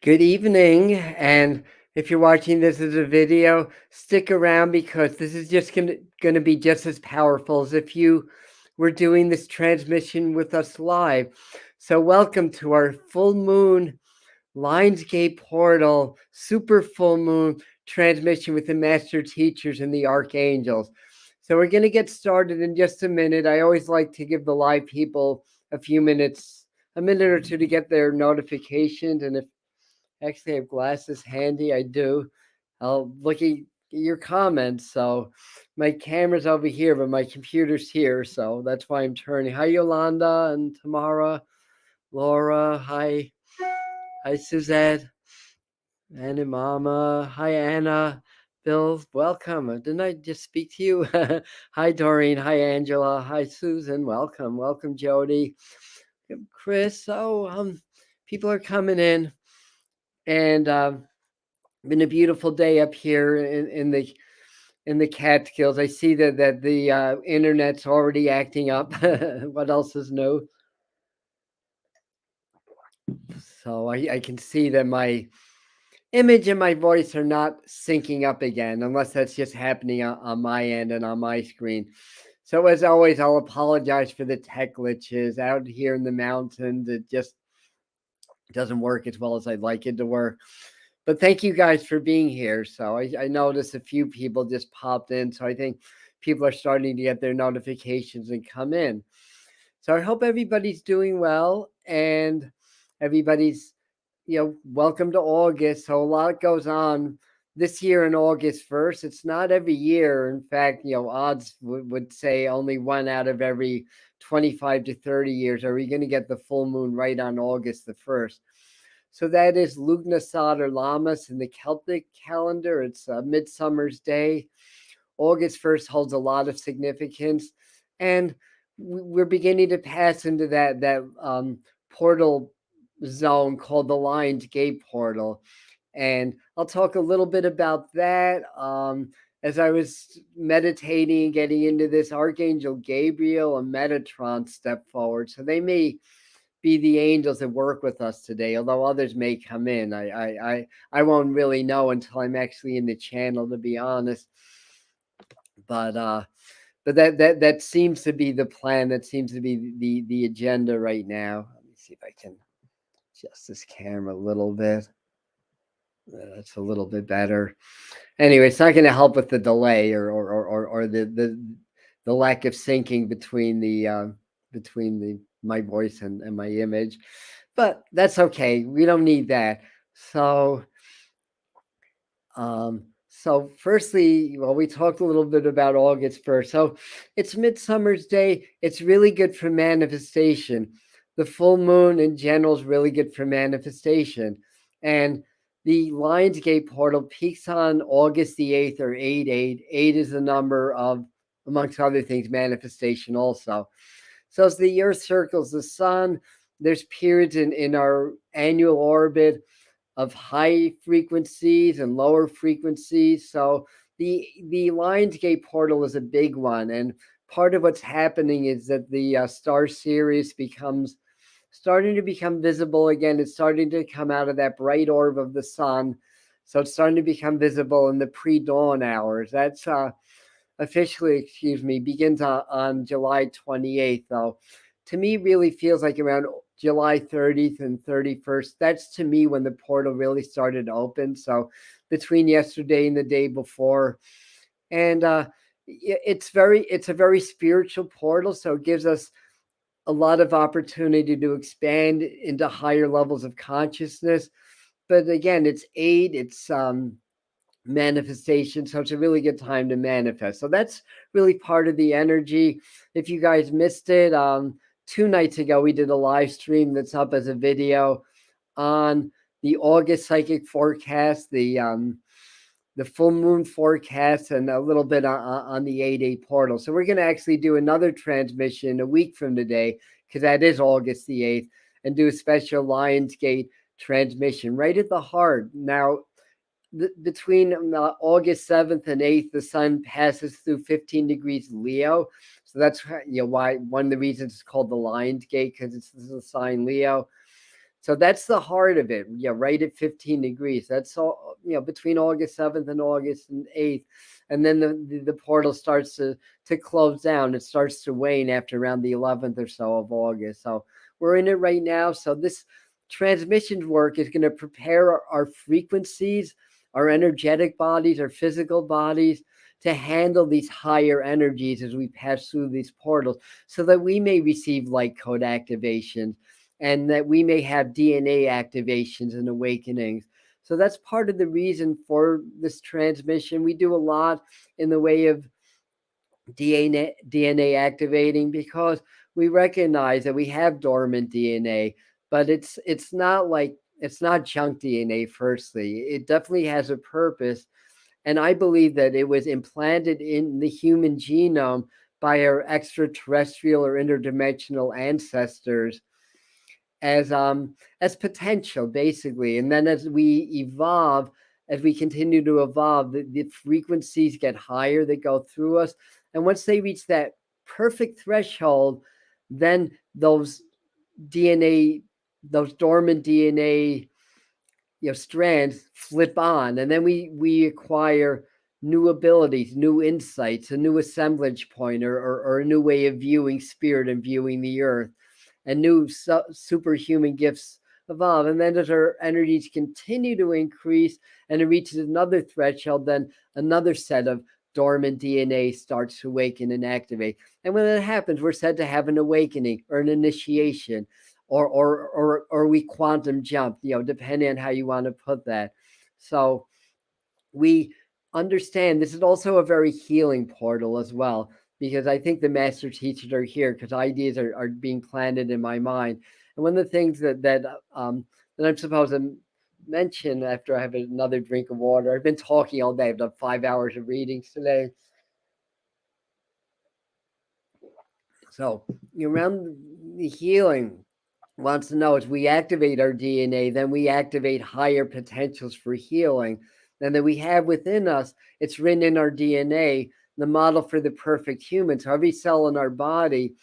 Good evening, and if you're watching this as a video, stick around because this is just gonna be just as powerful as if you were doing this transmission with us live. So welcome to our full moon Lionsgate portal, super full moon transmission with the master teachers and the archangels. So we're going to get started in just a minute. I always like to give the live people a few minutes, a minute or two to get their notifications. And if actually I have glasses handy, I do. I'll look at your comments. So my camera's over here, but my computer's here. So that's why I'm turning. Hi, Yolanda and Tamara, Laura. Hi. Hi, Suzette. Anna Mama. Hi, Anna. Bill, welcome. Didn't I just speak to you? Hi, Doreen. Hi, Angela. Hi, Susan. Welcome. Welcome, Jody. Chris. People are coming in. And been a beautiful day up here in the Catskills. I see that the internet's already acting up. What else is new? So I can see that my image and my voice are not syncing up again, unless that's just happening on my end and on my screen. So as always, I'll apologize for the tech glitches out here in the mountains. It just doesn't work as well as I'd like it to work. But thank you guys for being here. So I noticed a few people just popped in. So I think people are starting to get their notifications and come in. So I hope everybody's doing well and everybody's, welcome to August. So a lot goes on this year in August 1st. It's not every year. In fact, odds would say only one out of every 25 to 30 years are we going to get the full moon right on August the 1st. So that is Lugnasad or Lammas in the Celtic calendar. It's Midsummer's Day. August 1st holds a lot of significance. And we're beginning to pass into that portal zone called the Lion's Gate portal. And I'll talk a little bit about that. As I was meditating and getting into this, Archangel Gabriel and Metatron stepped forward. So they may be the angels that work with us today, although others may come in. I won't really know until I'm actually in the channel, to be honest. But that seems to be the plan. That seems to be the agenda right now. Let me see if I can adjust this camera a little bit. That's a little bit better. Anyway, it's not going to help with the delay or the lack of syncing between my voice and my image, but that's okay. We don't need that. So firstly, well, we talked a little bit about August 1st. So it's Midsummer's Day. It's really good for manifestation. The full moon in general is really good for manifestation. And the Lionsgate portal peaks on August the 8th or 8/8. 8 is the number of, amongst other things, manifestation also. So as the Earth circles the sun, there's periods in our annual orbit of high frequencies and lower frequencies. So the Lionsgate portal is a big one. And part of what's happening is that the star Sirius starting to become visible again. It's starting to come out of that bright orb of the sun. So it's starting to become visible in the pre-dawn hours. That's officially, begins on July 28th, though. To me, really feels like around July 30th and 31st. That's to me when the portal really started to open. So between yesterday and the day before. And it's a very spiritual portal. So it gives us a lot of opportunity to expand into higher levels of consciousness. But again, it's aid, it's manifestation. So it's a really good time to manifest. So that's really part of the energy. If you guys missed it, 2 nights ago, we did a live stream that's up as a video on the August psychic forecast, the full moon forecast, and a little bit on the 8/8 portal. So we're going to actually do another transmission a week from today, because that is August the 8th, and do a special Lionsgate transmission right at the heart. Now, between August 7th and 8th, the sun passes through 15 degrees Leo. So that's why one of the reasons it's called the Lion's Gate, because it's the sign Leo. So that's the heart of it. Yeah, right at 15 degrees. That's all, between August 7th and August 8th. And then the portal starts to close down. It starts to wane after around the 11th or so of August. So we're in it right now. So this transmission work is going to prepare our frequencies, our energetic bodies, our physical bodies to handle these higher energies as we pass through these portals, so that we may receive light code activations and that we may have DNA activations and awakenings. So that's part of the reason for this transmission. We do a lot in the way of DNA activating, because we recognize that we have dormant DNA, but it's not junk DNA. Firstly, it definitely has a purpose, and I believe that it was implanted in the human genome by our extraterrestrial or interdimensional ancestors as potential, basically. And then as we evolve, as we continue to evolve, the frequencies get higher that go through us. And once they reach that perfect threshold, then those dormant DNA, strands flip on, and then we acquire new abilities, new insights, a new assemblage point, or a new way of viewing spirit and viewing the earth, and new superhuman gifts evolve. And then as our energies continue to increase and it reaches another threshold, then another set of dormant DNA starts to awaken and activate. And when that happens, we're said to have an awakening or an initiation, or we quantum jump, depending on how you want to put that. So we understand this is also a very healing portal as well, because I think the master teachers are here because ideas are being planted in my mind. And one of the things that I'm supposed to mention after I have another drink of water, I've been talking all day. I've done 5 hours of readings today. So around the healing, wants to know, as we activate our DNA, then we activate higher potentials for healing. And that we have within us, it's written in our DNA, the model for the perfect human. So every cell in our body,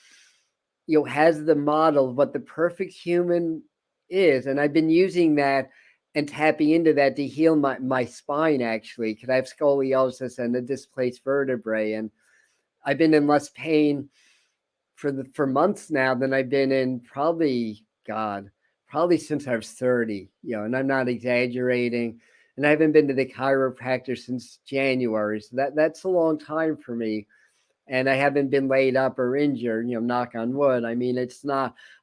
has the model of what the perfect human is. And I've been using that and tapping into that to heal my spine, actually, because I have scoliosis and a displaced vertebrae. And I've been in less pain for months now than I've been in probably since I was 30, and I'm not exaggerating. And I haven't been to the chiropractor since January. So that's a long time for me. And I haven't been laid up or injured, knock on wood. I mean,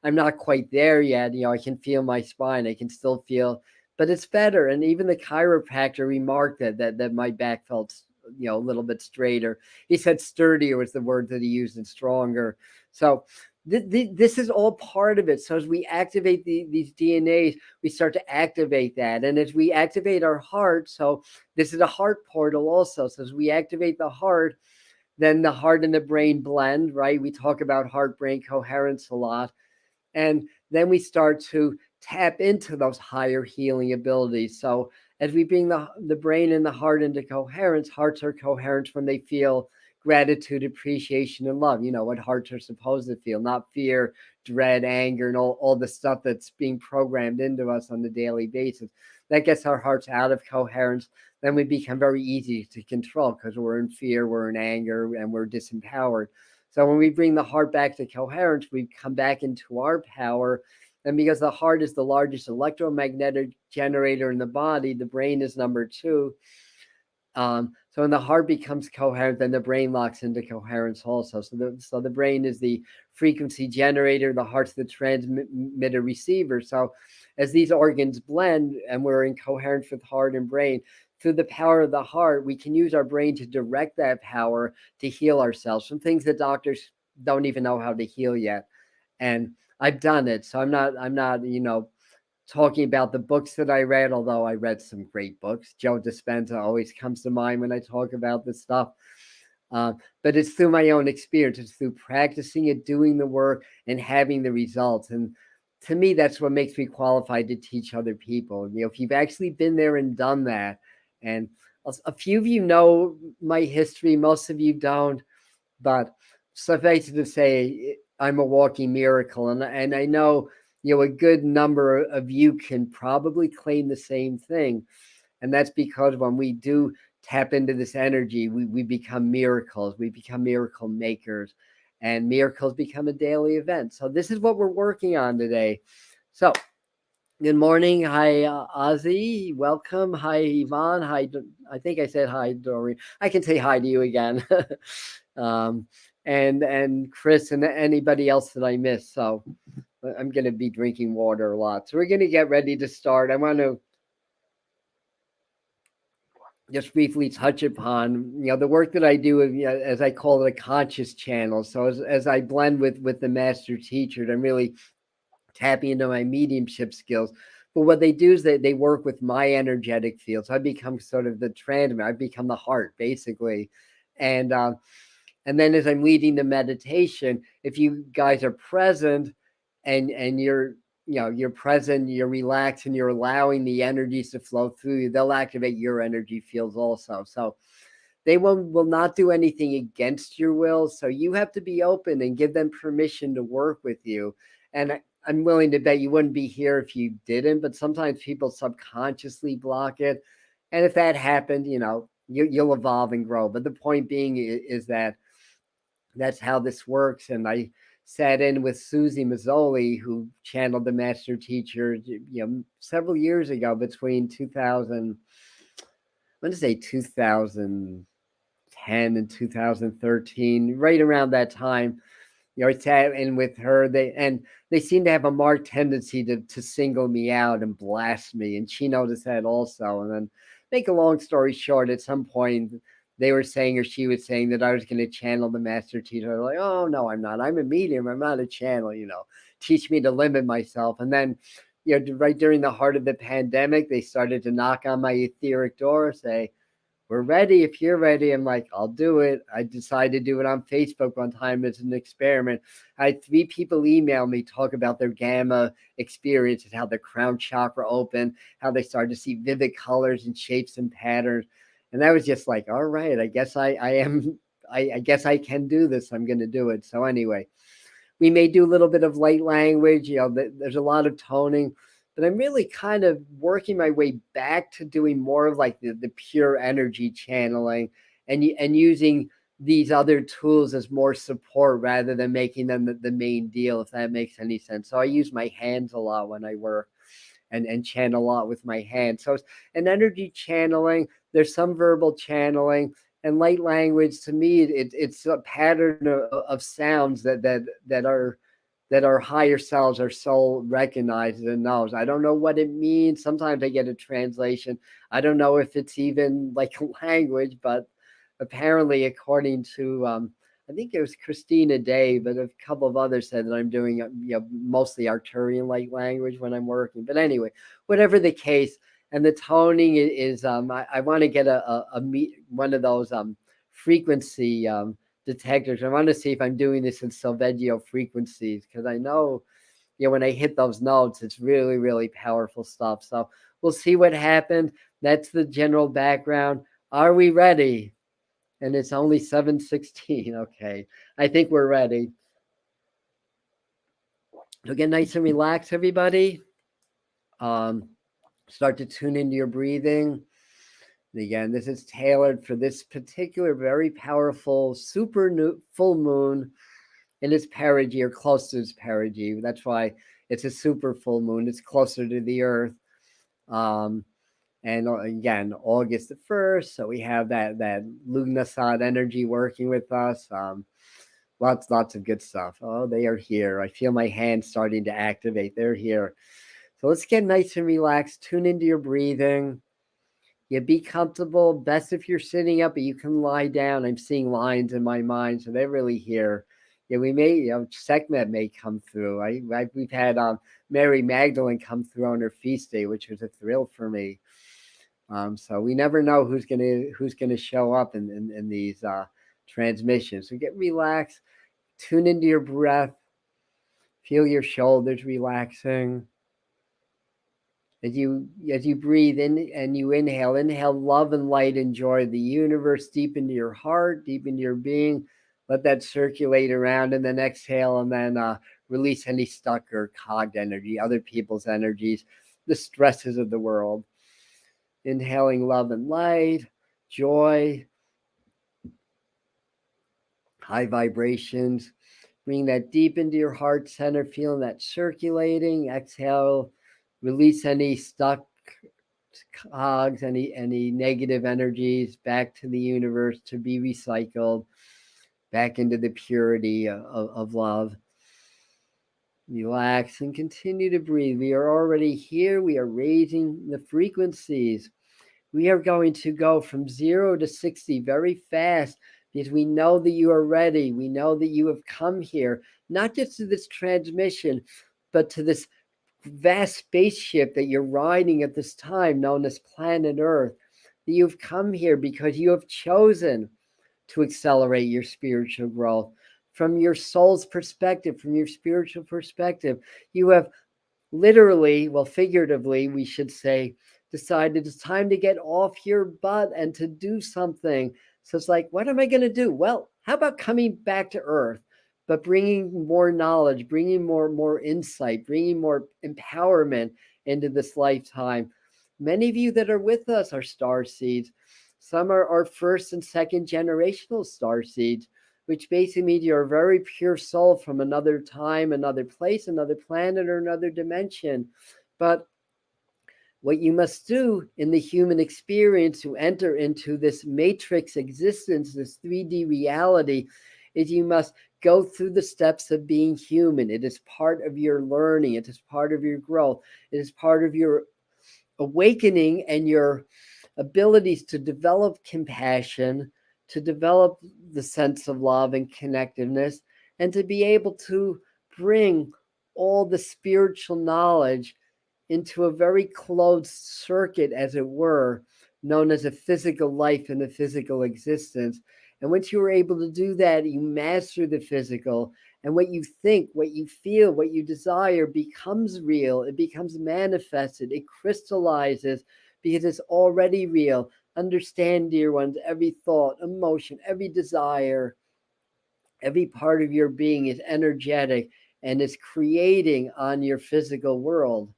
I'm not quite there yet. I can feel my spine. I can still feel, but it's better. And even the chiropractor remarked that my back felt, a little bit straighter. He said sturdier was the word that he used, and stronger. So this is all part of it. So as we activate these DNAs, we start to activate that. And as we activate our heart, so this is a heart portal also. So as we activate the heart, then the heart and the brain blend, right? We talk about heart-brain coherence a lot. And then we start to tap into those higher healing abilities. So as we bring the brain and the heart into coherence, hearts are coherent when they feel gratitude, appreciation, and love. What hearts are supposed to feel, not fear, dread, anger, and all the stuff that's being programmed into us on a daily basis. That gets our hearts out of coherence. Then we become very easy to control because we're in fear, we're in anger, and we're disempowered. So when we bring the heart back to coherence, we come back into our power. And because the heart is the largest electromagnetic generator in the body, the brain is number 2. So when the heart becomes coherent, then the brain locks into coherence also. So the brain is the frequency generator, the heart's the transmitter receiver. So as these organs blend and we're in coherence with heart and brain, through the power of the heart, we can use our brain to direct that power to heal ourselves from things that doctors don't even know how to heal yet. And I've done it. So I'm not, talking about the books that I read, although I read some great books. Joe Dispenza always comes to mind when I talk about this stuff. But it's through my own experience. It's through practicing it, doing the work, and having the results. And to me, that's what makes me qualified to teach other people. If you've actually been there and done that, and a few of you know my history, most of you don't, but suffice it to say, I'm a walking miracle. And I know, a good number of you can probably claim the same thing. And that's because when we do tap into this energy, we become miracles. We become miracle makers, and miracles become a daily event. So this is what we're working on today. So good morning. Hi, Ozzy. Welcome. Hi, Yvonne. Hi. I think I said hi, Doreen. I can say hi to you again. And Chris and anybody else that I missed. So I'm going to be drinking water a lot. So we're going to get ready to start. I want to just briefly touch upon, the work that I do, as I call it, a conscious channel. So as I blend with the master teacher, I'm really tapping into my mediumship skills. But what they do is they work with my energetic field. So I become sort of the transmitter. I become the heart, basically. And then as I'm leading the meditation, if you guys are present and you're you're present, you're relaxed, and you're allowing the energies to flow through you, they'll activate your energy fields also. So they will not do anything against your will. So you have to be open and give them permission to work with you. And I'm willing to bet you wouldn't be here if you didn't, but sometimes people subconsciously block it. And if that happened, you'll evolve and grow. But the point being is that that's how this works. And I sat in with Susie Mazzoli, who channeled the master teacher, several years ago, between 2000, I'm going to say 2010 and 2013, right around that time. I sat in with her. They seem to have a marked tendency to single me out and blast me, and she noticed that also. And then, make a long story short, at some point they were saying, or she was saying, that I was going to channel the master teacher. I'm like, oh no, I'm not. I'm a medium. I'm not a channel. Teach me to limit myself. And then, right during the heart of the pandemic, they started to knock on my etheric door, say, we're ready. If you're ready, I'm like, I'll do it. I decided to do it on Facebook one time as an experiment. I had 3 people email me, talk about their gamma experiences, how their crown chakra opened, how they started to see vivid colors and shapes and patterns. And that was just like, all right, I guess I guess I can do this. I'm going to do it. So anyway, we may do a little bit of light language. There's a lot of toning. But I'm really kind of working my way back to doing more of like the pure energy channeling and using these other tools as more support rather than making them the main deal, if that makes any sense. So I use my hands a lot when I work and channel a lot with my hands. So it's an energy channeling. There's some verbal channeling, and light language to me, it's a pattern of sounds that our higher selves, our soul recognizes and knows. I don't know what it means. Sometimes I get a translation. I don't know if it's even like a language, but apparently, according to, I think it was Christina Day, but a couple of others said that I'm doing, mostly Arcturian light language when I'm working. But anyway, whatever the case, and the toning is, I want to get one of those frequency detectors. I want to see if I'm doing this in Solfeggio frequencies, because I know, when I hit those notes, it's really, really powerful stuff. So we'll see what happened. That's the general background. Are we ready? And it's only 7:16. Okay, I think we're ready. So get nice and relax, everybody. Start to tune into your breathing. And again, this is tailored for this particular very powerful full moon in its perigee, or close to its perigee. That's why it's a super full moon. It's closer to the Earth. And again, August the 1st. So we have that Lugnasad energy working with us. Lots of good stuff. Oh, they are here. I feel my hands starting to activate. They're here. So let's get nice and relaxed. Tune into your breathing. Yeah, be comfortable. Best if you're sitting up, but you can lie down. I'm seeing lines in my mind, so they're really here. Yeah, we may, Sekhmet may come through. We've had Mary Magdalene come through on her feast day, which was a thrill for me. So we never know who's gonna show up in these transmissions. So get relaxed. Tune into your breath. Feel your shoulders relaxing. As you breathe in and you inhale love and light and joy of the universe deep into your heart, deep into your being. Let that circulate around, and then exhale, and then release any stuck or clogged energy, other people's energies, the stresses of the world. Inhaling love and light, joy, high vibrations. Bring that deep into your heart center, feeling that circulating. Exhale, release any stuck cogs, any negative energies back to the universe to be recycled, back into the purity of love. Relax and continue to breathe. We are already here. We are raising the frequencies. We are going to go from 0 to 60 very fast because we know that you are ready. We know that you have come here, not just to this transmission, but to this vast spaceship that you're riding at this time, known as planet Earth. That you've come here because you have chosen to accelerate your spiritual growth. From your soul's perspective, from your spiritual perspective, you have literally, well, figuratively, we should say, decided it's time to get off your butt and to do something. So it's like, what am I going to do? Well, how about coming back to Earth, but bringing more knowledge, bringing more insight, bringing more empowerment into this lifetime. Many of you that are with us are star seeds. Some are first and second generational star seeds, which basically means you're a very pure soul from another time, another place, another planet, or another dimension. But what you must do in the human experience to enter into this matrix existence, this 3D reality, is you must go through the steps of being human. It is part of your learning. It is part of your growth. It is part of your awakening and your abilities to develop compassion, to develop the sense of love and connectiveness, and to be able to bring all the spiritual knowledge into a very closed circuit, as it were, known as a physical life and a physical existence. And once you are able to do that, you master the physical, and what you think, what you feel, what you desire becomes real. It becomes manifested. It crystallizes because it's already real. Understand, dear ones, every thought, emotion, every desire, every part of your being is energetic and is creating on your physical world.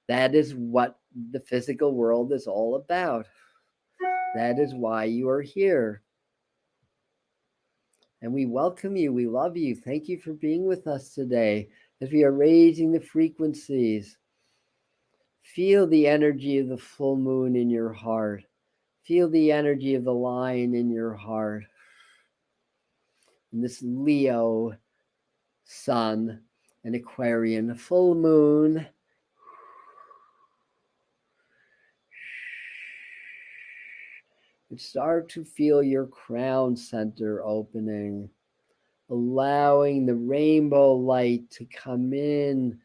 That is what the physical world is all about. That is why you are here. And we welcome you. We love you. Thank you for being with us today as we are raising the frequencies. Feel the energy of the full moon in your heart. Feel the energy of the lion in your heart. And this Leo sun and Aquarian full moon. And start to feel your crown center opening, allowing the rainbow light to come in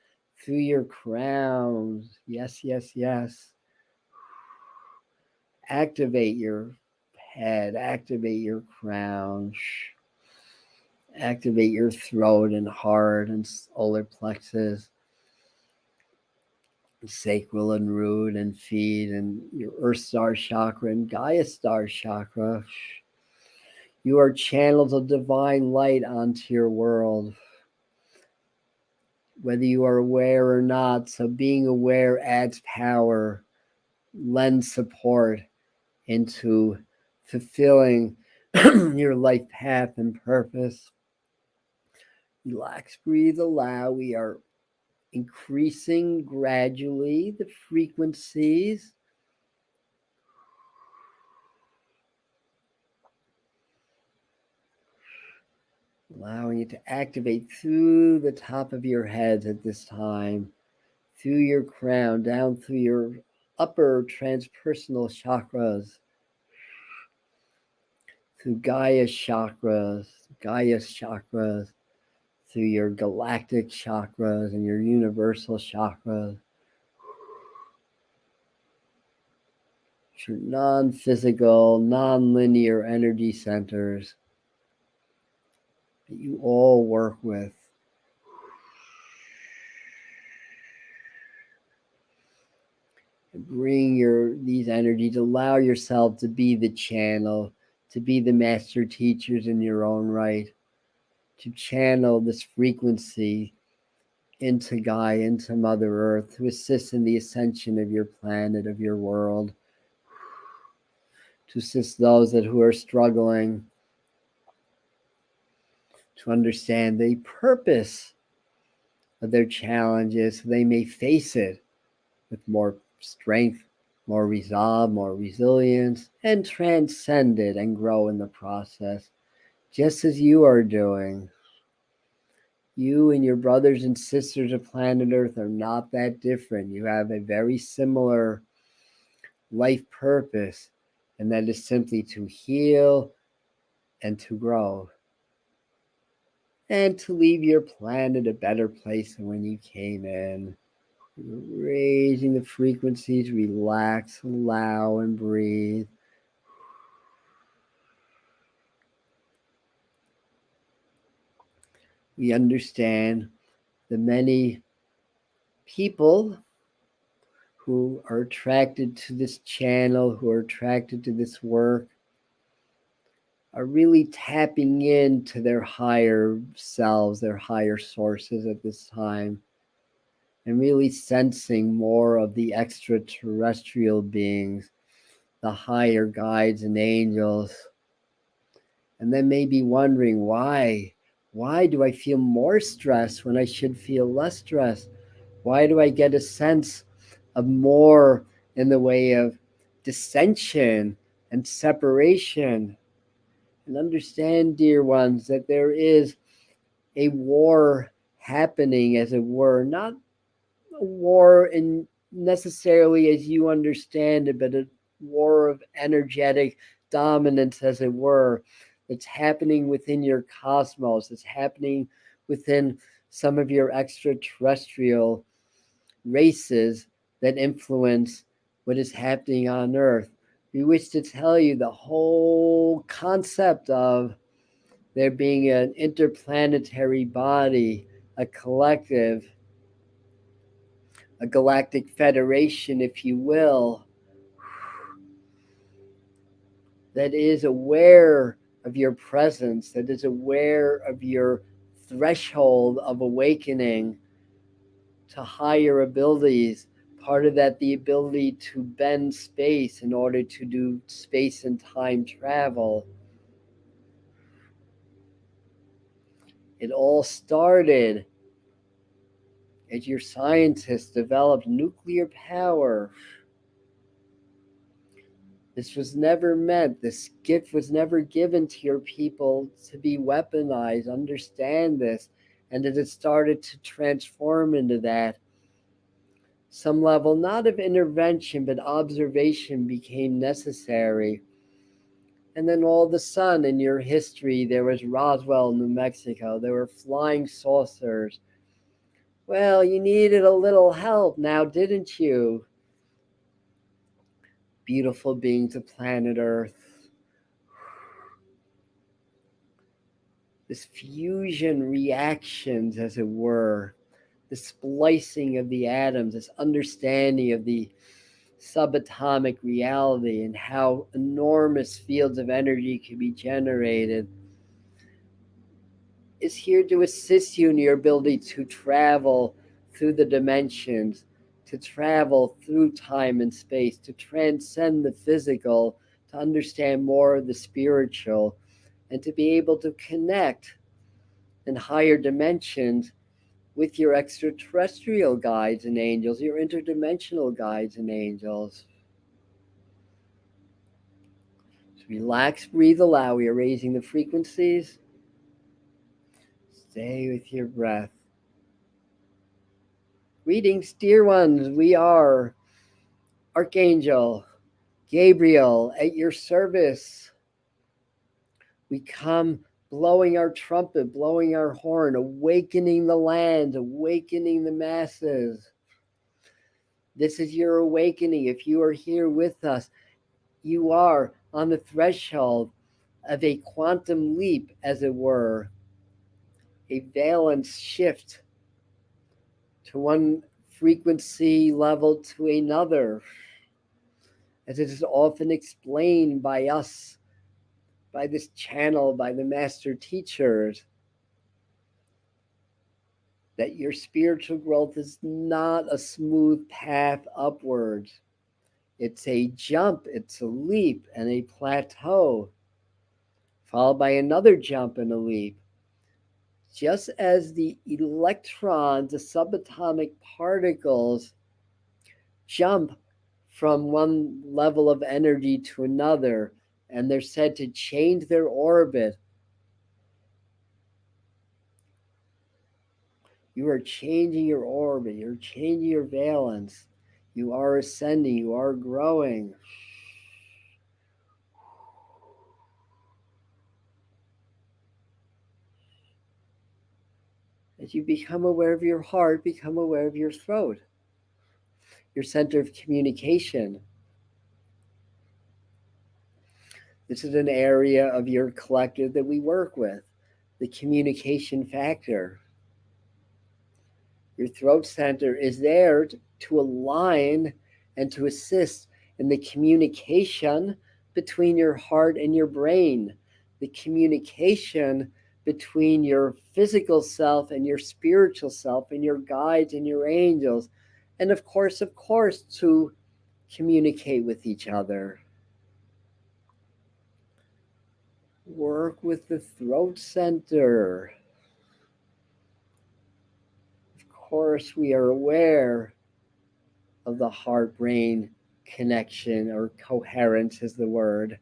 through your crown. Yes, yes, yes. Activate your head, activate your crown, activate your throat and heart and solar plexus, sacral and root and feet, and your Earth Star chakra and Gaia Star chakra. You are channels of divine light onto your world, whether you are aware or not. So being aware adds power, lends support into fulfilling your life path and purpose. Relax, breathe, allow. We are increasing gradually the frequencies. Allowing it to activate through the top of your head at this time, through your crown, down through your upper transpersonal chakras, through Gaia's chakras, through your galactic chakras and your universal chakras, your non-physical, non-linear energy centers that you all work with. And bring these energies, allow yourself to be the channel, to be the master teachers in your own right, to channel this frequency into Gaia, into Mother Earth, to assist in the ascension of your planet, of your world, to assist those who are struggling, to understand the purpose of their challenges so they may face it with more strength, more resolve, more resilience, and transcend it and grow in the process, just as you are doing. You and your brothers and sisters of planet Earth are not that different. You have a very similar life purpose, and that is simply to heal and to grow, and to leave your planet a better place than when you came in. Raising the frequencies, relax, allow, and breathe. We understand the many people who are attracted to this channel, who are attracted to this work, are really tapping into their higher selves, their higher sources at this time, and really sensing more of the extraterrestrial beings, the higher guides and angels. And then maybe wondering why do I feel more stress when I should feel less stress? Why do I get a sense of more in the way of dissension and separation? And understand, dear ones, that there is a war happening, as it were, not a war in necessarily as you understand it, but a war of energetic dominance, as it were, that's happening within your cosmos, that's happening within some of your extraterrestrial races that influence what is happening on Earth. We wish to tell you the whole concept of there being an interplanetary body, a collective, a galactic federation, if you will, that is aware of your presence, that is aware of your threshold of awakening to higher abilities. Part of that, the ability to bend space in order to do space and time travel. It all started as your scientists developed nuclear power. This was never meant, this gift was never given to your people to be weaponized. Understand this. And as it started to transform into that, some level, not of intervention, but observation became necessary. And then all of a sudden in your history, there was Roswell, New Mexico. There were flying saucers. Well, you needed a little help now, didn't you? Beautiful beings of planet Earth. This fusion reactions, as it were, the splicing of the atoms, this understanding of the subatomic reality and how enormous fields of energy can be generated, is here to assist you in your ability to travel through the dimensions, to travel through time and space, to transcend the physical, to understand more of the spiritual, and to be able to connect in higher dimensions with your extraterrestrial guides and angels, your interdimensional guides and angels. So relax, breathe, allow. We are raising the frequencies. Stay with your breath. Greetings, dear ones. We are Archangel Gabriel at your service. We come blowing our trumpet, blowing our horn, awakening the land, awakening the masses. This is your awakening. If you are here with us, you are on the threshold of a quantum leap, as it were, a valence shift to one frequency level to another, as it is often explained by us, by this channel, by the master teachers. that your spiritual growth is not a smooth path upwards. It's a jump, it's a leap and a plateau, followed by another jump and a leap. Just as the electrons, the subatomic particles, jump from one level of energy to another, and they're said to change their orbit. You are changing your orbit, you're changing your valence, you are ascending, you are growing. As you become aware of your heart, become aware of your throat, your center of communication. This is an area of your collective that we work with, the communication factor. Your throat center is there to align and to assist in the communication between your heart and your brain, the communication between your physical self and your spiritual self and your guides and your angels, and of course, to communicate with each other. Work with the throat center. Of course, we are aware of the heart-brain connection, or coherence is the word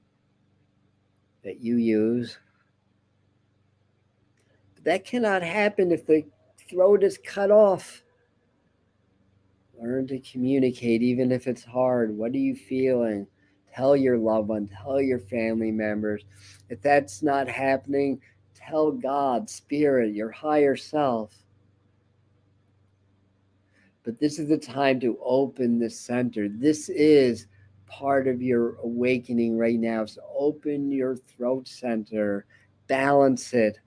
that you use. But that cannot happen if the throat is cut off. Learn to communicate, even if it's hard. What are you feeling? Tell your loved one, tell your family members. If that's not happening, tell God, Spirit, your higher self. But this is the time to open the center. This is part of your awakening right now. So open your throat center, balance it,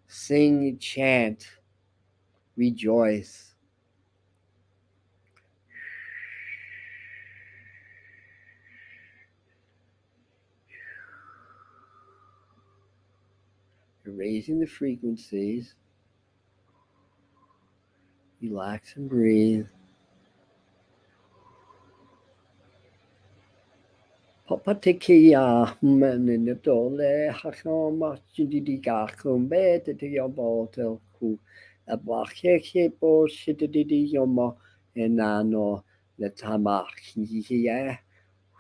sing, chant, rejoice. You're raising the frequencies. Relax and breathe. Papatikia menitole hakoma chidika kumbe tiyombo ku abakeke bo shididi yomo enano letama kiya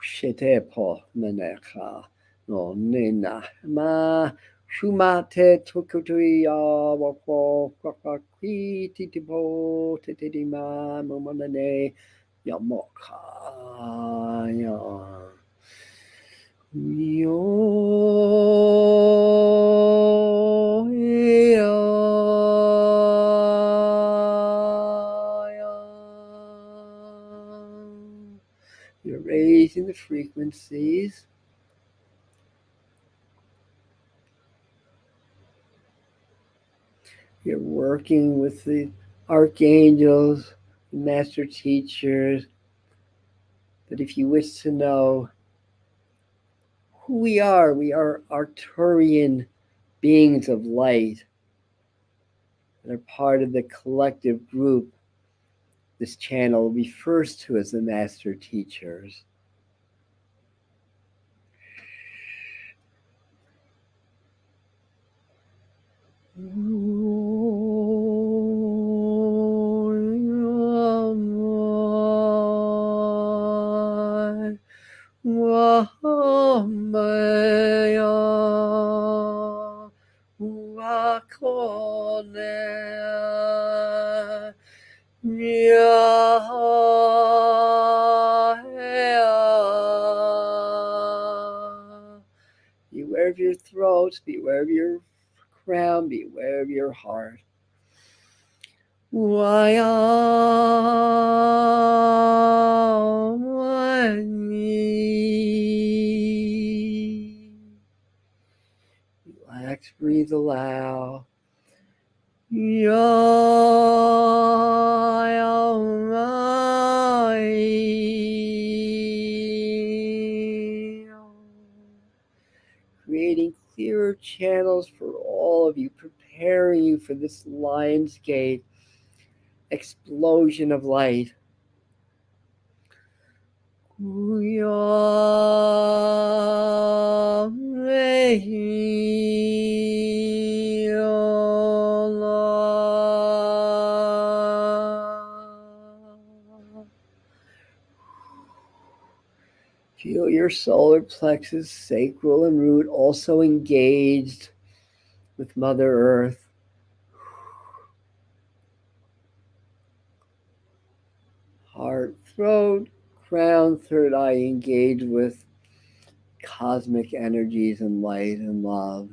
shete po meneka no nina ma shumate tukutuya wako kwakwi titipo titidima momonane yamoka ya. You're raising the frequencies. You're working with the archangels, master teachers. But if you wish to know who we are Arcturian beings of light that are part of the collective group this channel refers to as the master teachers. Beware of your throat, beware of your crown, beware of your heart. Relax, breathe, allow. Creating clearer channels for all of you, preparing you for this Lion's Gate explosion of light. Feel your solar plexus, sacral and root also engaged with Mother Earth. Heart, throat, crown, third eye engaged with cosmic energies and light and love.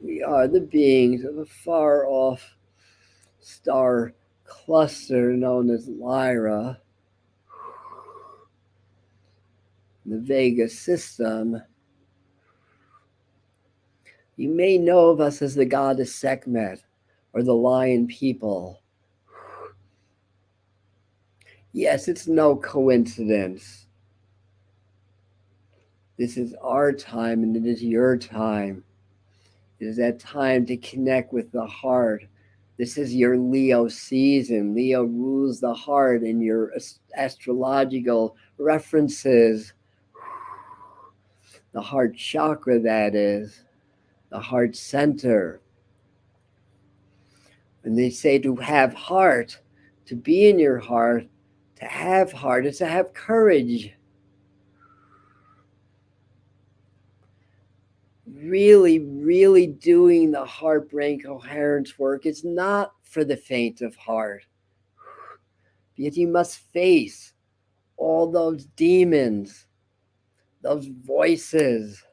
We are the beings of a far-off star cluster known as Lyra, the Vega system. You may know of us as the goddess Sekhmet or the lion people. Yes, it's no coincidence. This is our time and it is your time. It is that time to connect with the heart. This is your Leo season. Leo rules the heart in your astrological references. The heart chakra, that is. The heart center. And they say to have heart, to be in your heart, to have heart is to have courage. Really doing the heart-brain coherence work is not for the faint of heart. Yet you must face all those demons, those voices,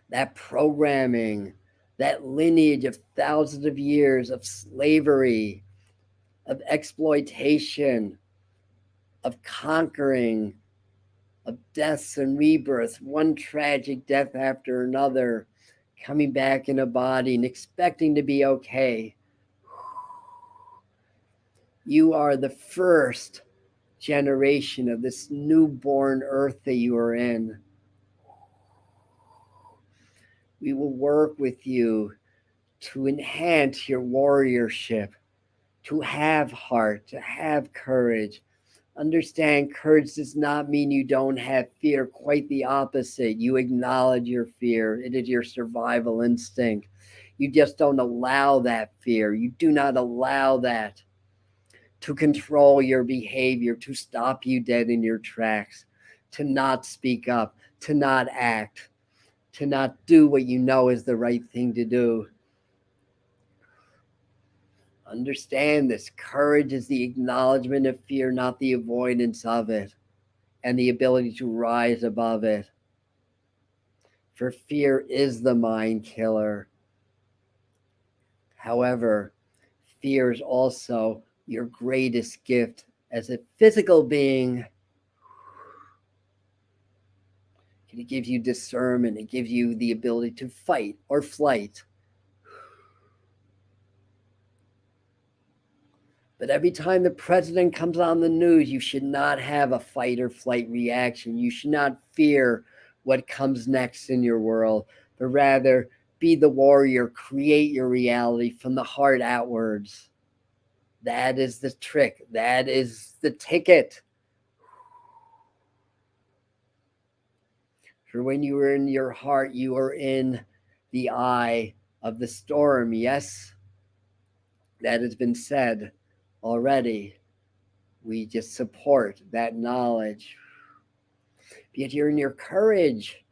that programming, that lineage of thousands of years of slavery, of exploitation, of conquering, of deaths and rebirths, one tragic death after another, coming back in a body and expecting to be okay. You are the first generation of this newborn earth that you are in. We will work with you to enhance your warriorship, to have heart, to have courage. Understand, courage does not mean you don't have fear. Quite the opposite. You acknowledge your fear. It is your survival instinct. You just don't allow that fear. You do not allow that to control your behavior, to stop you dead in your tracks, to not speak up, to not act, to not do what you know is the right thing to do. Understand this. Courage is the acknowledgement of fear, not the avoidance of it, and the ability to rise above it. For fear is the mind killer. However, fear is also your greatest gift as a physical being. It gives you discernment. It gives you the ability to fight or flight. But every time the president comes on the news, you should not have a fight or flight reaction. You should not fear what comes next in your world, but rather be the warrior, create your reality from the heart outwards. That is the trick. That is the ticket. For when you are in your heart, you are in the eye of the storm. Yes, that has been said already. We just support that knowledge. Yet you're in your courage.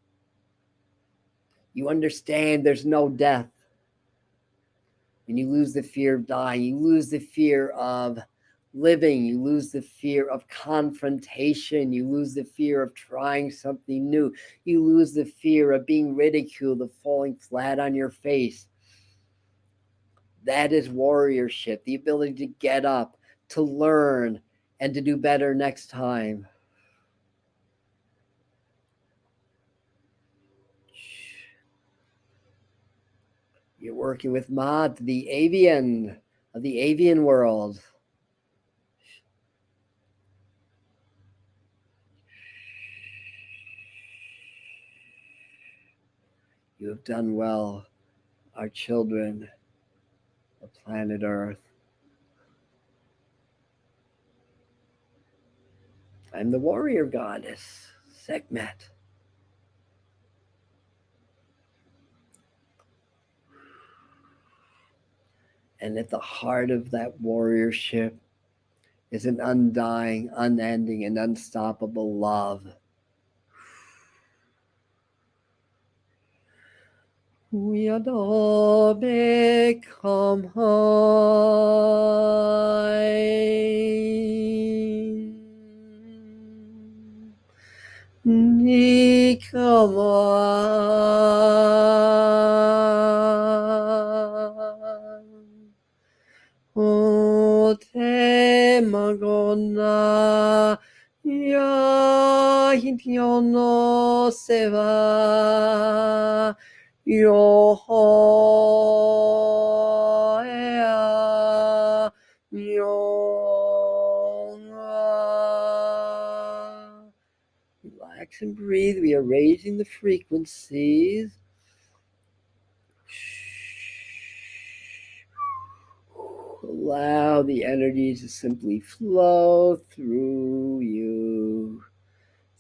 You understand there's no death. When you lose the fear of dying, you lose the fear of living, you lose the fear of confrontation, you lose the fear of trying something new, you lose the fear of being ridiculed, of falling flat on your face. That is warriorship, the ability to get up, to learn, and to do better next time. You're working with Maat, the avian of the avian world. You have done well, our children of planet Earth. I'm the warrior goddess, Sekhmet. And at the heart of that warriorship is an undying, unending, and unstoppable love. We adore become high. O te magona ya hitiono seva yo ea yo. Relax and breathe. We are raising the frequencies. Allow the energy to simply flow through you,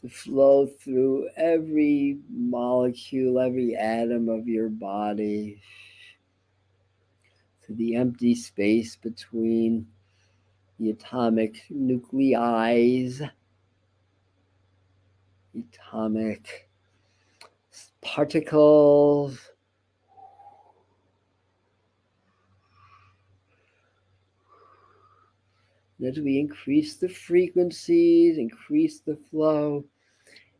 to flow through every molecule, every atom of your body, to the empty space between the atomic nuclei, atomic particles. As we increase the frequencies, increase the flow,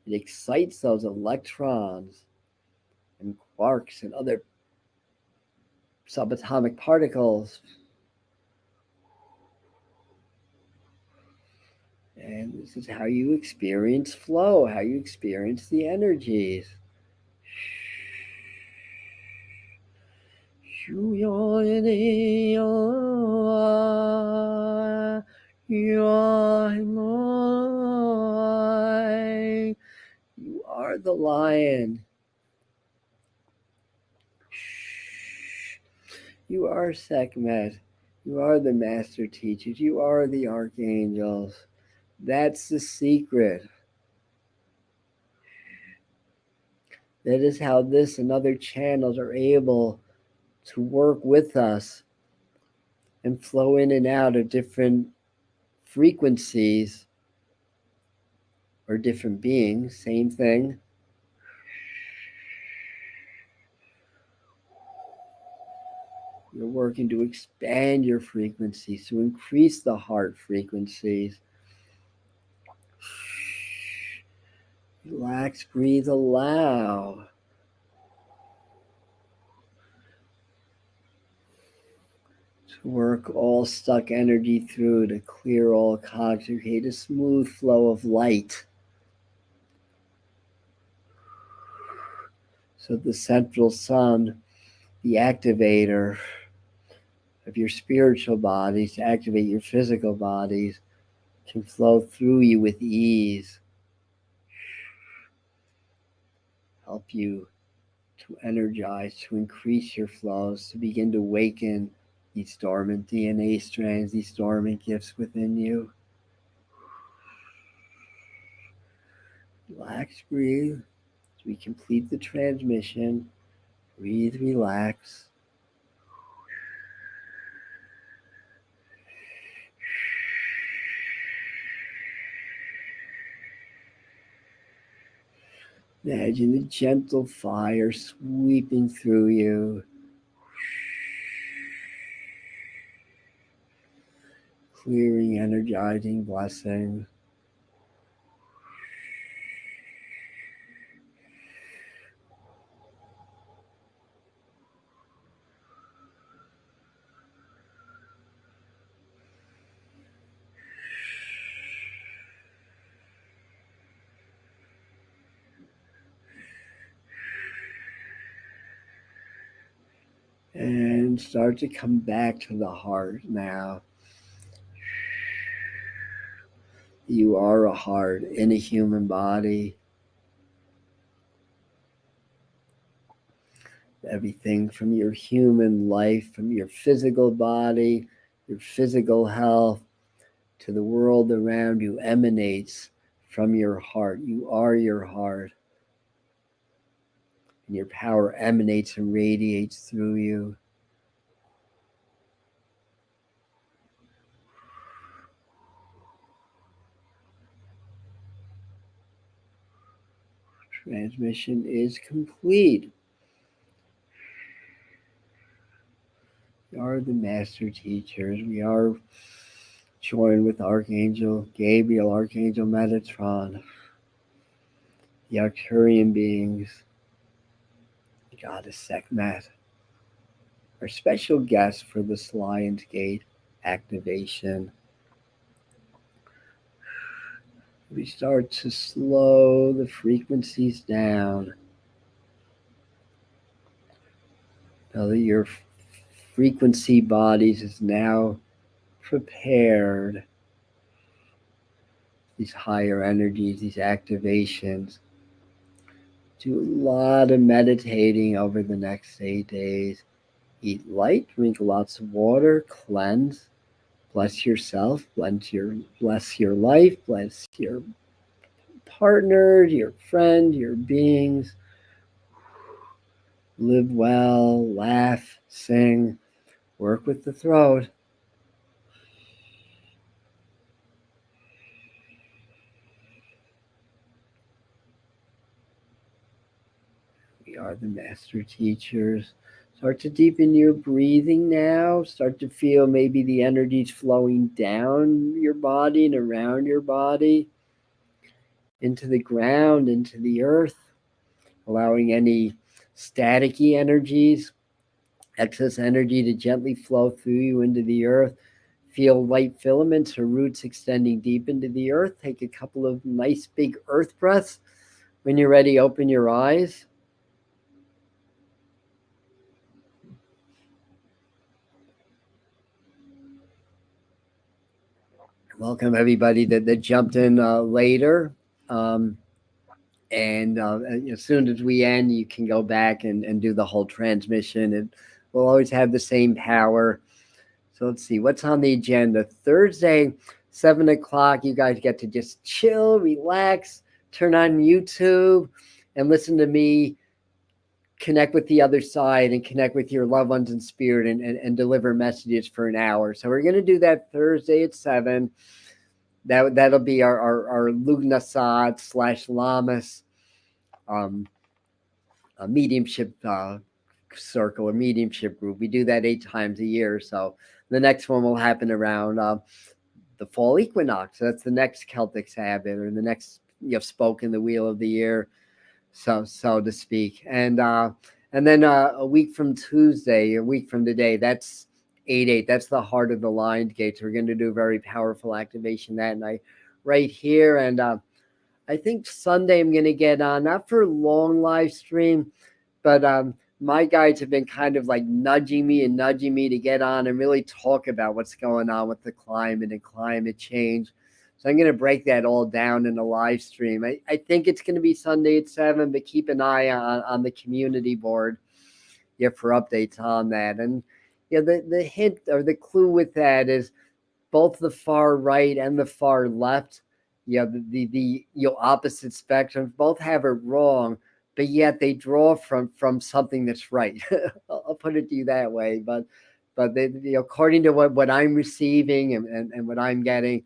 it excites those electrons and quarks and other subatomic particles. And this is how you experience flow, how you experience the energies. You are the lion. You are Sekhmet. You are the master teachers. You are the archangels. That's the secret. That is how this and other channels are able to work with us and flow in and out of different frequencies or different beings, same thing. You're working to expand your frequencies, to increase the heart frequencies. Relax, breathe, allow. To work all stuck energy through, to clear all cogs, to create a smooth flow of light. So the central sun, the activator of your spiritual bodies, to activate your physical bodies, can flow through you with ease. Help you to energize, to increase your flows, to begin to awaken these dormant DNA strands, these dormant gifts within you. Relax, breathe. As we complete the transmission, breathe, relax. Imagine a gentle fire sweeping through you. clearing, energizing blessing. And start to come back to the heart now. You are a heart in a human body. Everything from your human life, from your physical body, your physical health, to the world around you emanates from your heart. You are your heart. And your power emanates and radiates through you. Transmission is complete. We are the master teachers. We are joined with Archangel Gabriel, Archangel Metatron, the Arcturian beings, the goddess Sekhmet, our special guest for this Lion's Gate activation. We start to slow the frequencies down. Now that your frequency bodies is now prepared, these higher energies, these activations, do a lot of meditating over the next 8 days. Eat light, drink lots of water, cleanse, bless yourself, bless your life, bless your partner, your friend, your beings. Live well, laugh, sing, work with the throat. We are the master teachers. Start to deepen your breathing now. Start to feel maybe the energies flowing down your body and around your body, into the ground, into the earth, allowing any staticky energies, excess energy to gently flow through you into the earth. Feel light filaments or roots extending deep into the earth. Take a couple of nice big earth breaths. When you're ready, open your eyes. Welcome everybody that jumped in later. And as soon as we end, you can go back and do the whole transmission. And we'll always have the same power. So let's see, what's on the agenda? Thursday, 7 o'clock, you guys get to just chill, relax, turn on YouTube, and listen to me connect with the other side and connect with your loved ones in spirit and deliver messages for an hour. So we're going to do that Thursday at 7. That'll be our Lugnasad / Lamas mediumship circle or mediumship group. We do that 8 times a year. So the next one will happen around the fall equinox. So that's the next Celtic Sabbath or the next spoke in the wheel of the year, so to speak. And then a week from Tuesday, a week from today, that's 8/8. That's the heart of the Lion Gate. So we're going to do a very powerful activation that night right here. And I think Sunday I'm going to get on, not for a long live stream, but my guides have been kind of like nudging me to get on and really talk about what's going on with the climate and climate change. So I'm going to break that all down in a live stream. I think it's going to be Sunday at 7, but keep an eye on the community board for updates on that. And the hint or the clue with that is both the far right and the far left, the opposite spectrum, both have it wrong, but yet they draw from something that's right. I'll put it to you that way. But they, according to what I'm receiving and what I'm getting,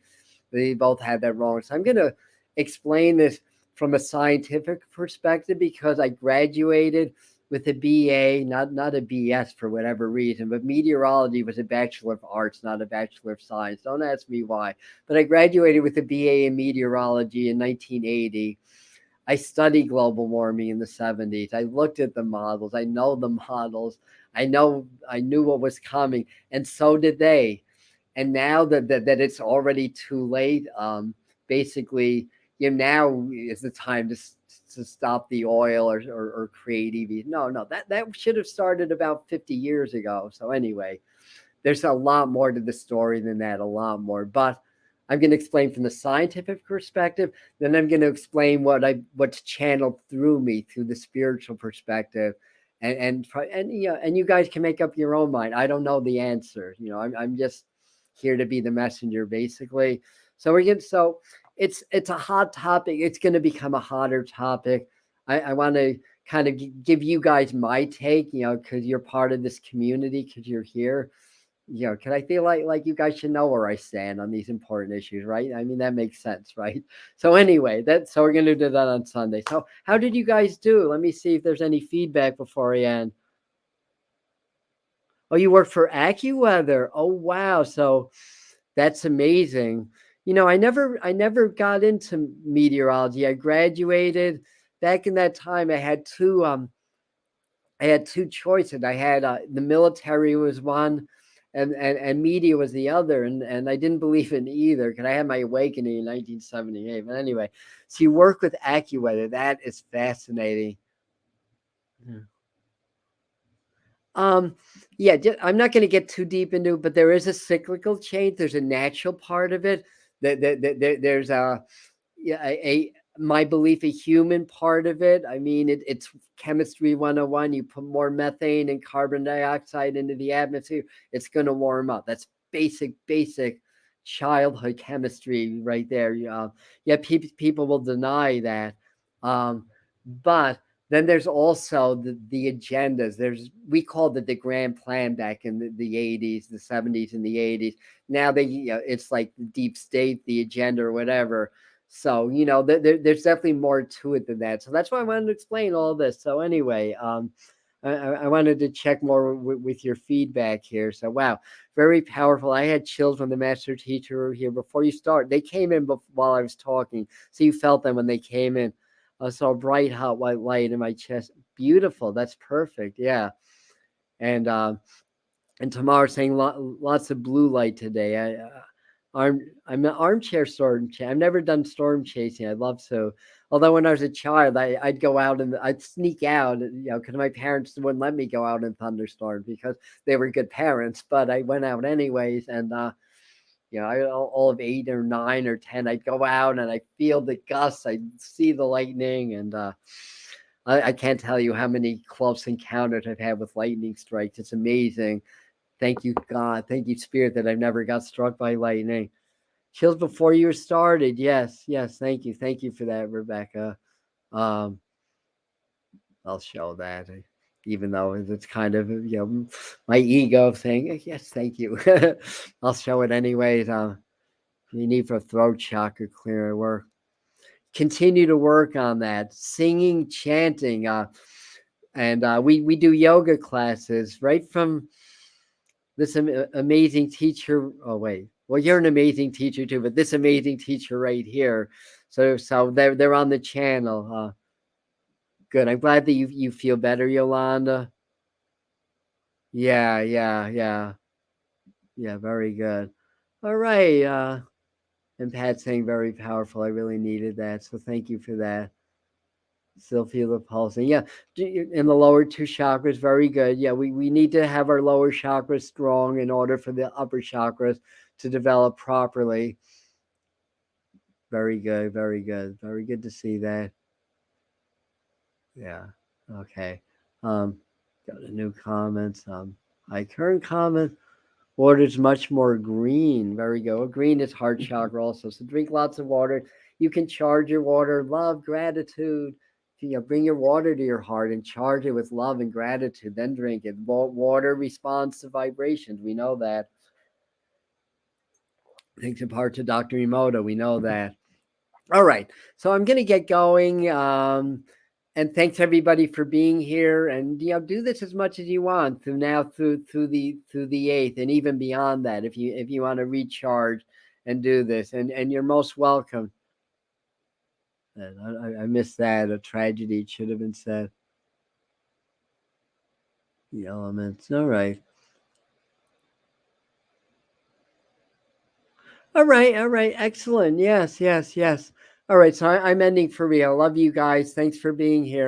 they both had that wrong. So I'm going to explain this from a scientific perspective because I graduated with a BA, not a BS for whatever reason, but meteorology was a Bachelor of Arts, not a Bachelor of Science. Don't ask me why. But I graduated with a BA in meteorology in 1980. I studied global warming in the 70s. I looked at the models. I know the models. I knew what was coming, and so did they. And now that it's already too late, basically, now is the time to stop the oil or create EVs. No, that should have started about 50 years ago. So anyway, there's a lot more to the story than that, a lot more. But I'm going to explain from the scientific perspective. Then I'm going to explain what's channeled through me through the spiritual perspective, and you guys can make up your own mind. I don't know the answer. I'm just here to be the messenger, basically. So it's a hot topic. It's going to become a hotter topic. I want to kind of give you guys my take, because you're part of this community, because you're here. Can I feel like you guys should know where I stand on these important issues, right? I mean, that makes sense, right? So anyway, so we're gonna do that on Sunday. So how did you guys do? Let me see if there's any feedback before I end. Oh, you work for AccuWeather. Oh wow. So that's amazing. I never got into meteorology. I graduated back in that time. I had two choices. I had the military was one, and media was the other, and I didn't believe in either because I had my awakening in 1978. But anyway, so you work with AccuWeather. That is fascinating. Um, yeah, I'm not going to get too deep into it, but there is a cyclical change. There's a natural part of it. There's a my belief, a human part of it. I mean, it's chemistry 101. You put more methane and carbon dioxide into the atmosphere, it's going to warm up. That's basic childhood chemistry right there. Yeah, people will deny that. But then there's also the agendas. We called it the grand plan back in the 80s, the 70s and the 80s. Now it's like the deep state, the agenda or whatever. So, there's definitely more to it than that. So that's why I wanted to explain all this. So anyway, I wanted to check more with your feedback here. So, wow, very powerful. I had chills when the master teacher here before you start. They came in while I was talking. So you felt them when they came in. I saw a bright hot white light in my chest. Beautiful. That's perfect. Yeah. And tomorrow saying lots of blue light today. I'm an armchair storm chasing. I've never done storm chasing. I'd love to. Although when I was a child, I'd go out and I'd sneak out, because my parents wouldn't let me go out in thunderstorms because they were good parents. But I went out anyways, and all of 8 or 9 or 10, I'd go out and I feel the gusts, I see the lightning, and I can't tell you how many close encounters I've had with lightning strikes. It's amazing. Thank you, God. Thank you, Spirit, that I've never got struck by lightning. Chills before you started. Yes. Thank you. Thank you for that, Rebecca. I'll show that, even though it's kind of my ego saying yes, thank you. I'll show it anyways. You need for throat chakra clearer work. Continue to work on that. Singing, chanting, and we do yoga classes right from this amazing teacher. Oh wait, well you're an amazing teacher too, but this amazing teacher right here. So they're on the channel. Good. I'm glad that you feel better, Yolanda. Yeah. Very good. All right. And Pat saying very powerful. I really needed that. So thank you for that. Still feel the pulsing. Yeah. In the lower two chakras, very good. Yeah, we need to have our lower chakras strong in order for the upper chakras to develop properly. Very good. Very good to see that. Yeah. Okay. Got a new comments. Hi, current comment. Water is much more green. Very good. Well, green is heart chakra also. So drink lots of water. You can charge your water, love, gratitude. Bring your water to your heart and charge it with love and gratitude. Then drink it. Water responds to vibrations. We know that. Thanks in part to Dr. Emoto. We know that. All right. So I'm going to get going. And thanks everybody for being here. And do this as much as you want through now through the 8th and even beyond that. If you want to recharge and do this, and you're most welcome. And I missed that. A tragedy should have been said. The elements. All right. All right. Excellent. Yes. All right. So I'm ending for real. Love you guys. Thanks for being here.